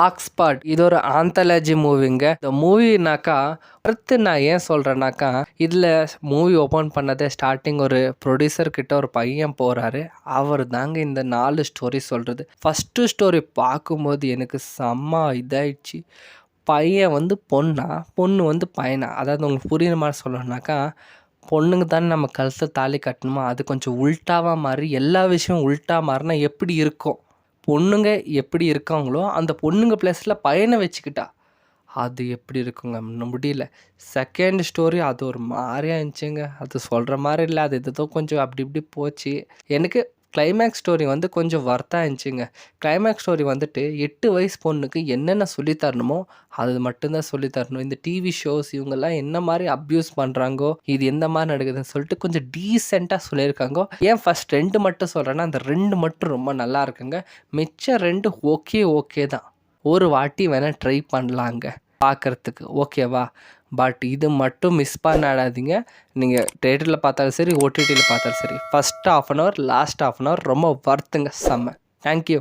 Oxford இது ஒரு anthology மூவிங்க. இந்த மூவினாக்கா அடுத்து நான் ஏன் சொல்கிறேன்னாக்கா, இதில் மூவி ஓப்பன் பண்ணதே ஸ்டார்டிங் ஒரு ப்ரொடியூசர் கிட்ட ஒரு பையன் போகிறாரு. அவர் தாங்க இந்த 4 ஸ்டோரி சொல்கிறது. ஃபஸ்ட்டு ஸ்டோரி பார்க்கும்போது எனக்கு செம்ம இதாயிடுச்சு. பையன் வந்து பொண்ணா, பொண்ணு வந்து பையனா. அதாவது உங்களுக்கு புரியுற மாதிரி சொல்லணுன்னாக்கா, பொண்ணுங்க தானே நம்ம கழுத்தில் தாலி கட்டணுமா, அது கொஞ்சம் உல்ட்டாவாக மாறி எல்லா விஷயம் உல்ட்டா மாறினா எப்படி இருக்கும், பொண்ணுங்க எப்படி இருக்காங்களோ அந்த பொண்ணுங்க ப்ளஸில் பையனை வச்சுக்கிட்டா அது எப்படி இருக்குங்க முடியல. செகண்ட் ஸ்டோரி அது ஒரு மாதிரியா இருந்துச்சுங்க. அது சொல்கிற மாதிரி இல்லை, அது எதோ கொஞ்சம் அப்படி இப்படி போச்சு. எனக்கு கிளைமேக்ஸ் ஸ்டோரி வந்து கொஞ்சம் வர்த்தாக இருந்துச்சுங்க. கிளைமேக்ஸ் ஸ்டோரி வந்துட்டு 8 வயசு பொண்ணுக்கு என்னென்ன சொல்லித்தரணுமோ அது மட்டும்தான் சொல்லித்தரணும். இந்த டிவி ஷோஸ் இவங்கெல்லாம் என்ன மாதிரி அப்யூஸ் பண்ணுறாங்கோ, இது எந்த மாதிரி நடக்குதுன்னு சொல்லிட்டு கொஞ்சம் டீசெண்டாக சொல்லியிருக்காங்க. ஏன் ஃபஸ்ட் 2 மட்டும் சொல்கிறேன்னா, அந்த 2 மட்டும் ரொம்ப நல்லா இருக்குங்க. மிச்சம் 2 ஓகே தான். ஒரு வாட்டி வேணால் ட்ரை பண்ணலாங்க பார்க்குறதுக்கு, ஓகேவா? பட் இது மட்டும் மிஸ் பண்ணாடாதீங்க. நீங்கள் தேட்டரில் பார்த்தாலும் சரி, ஓடிடியில் பார்த்தாலும் சரி, first ½ an hour last ½ an hour ரொம்ப வர்த்துங்க, செம்ம. தேங்க்யூ.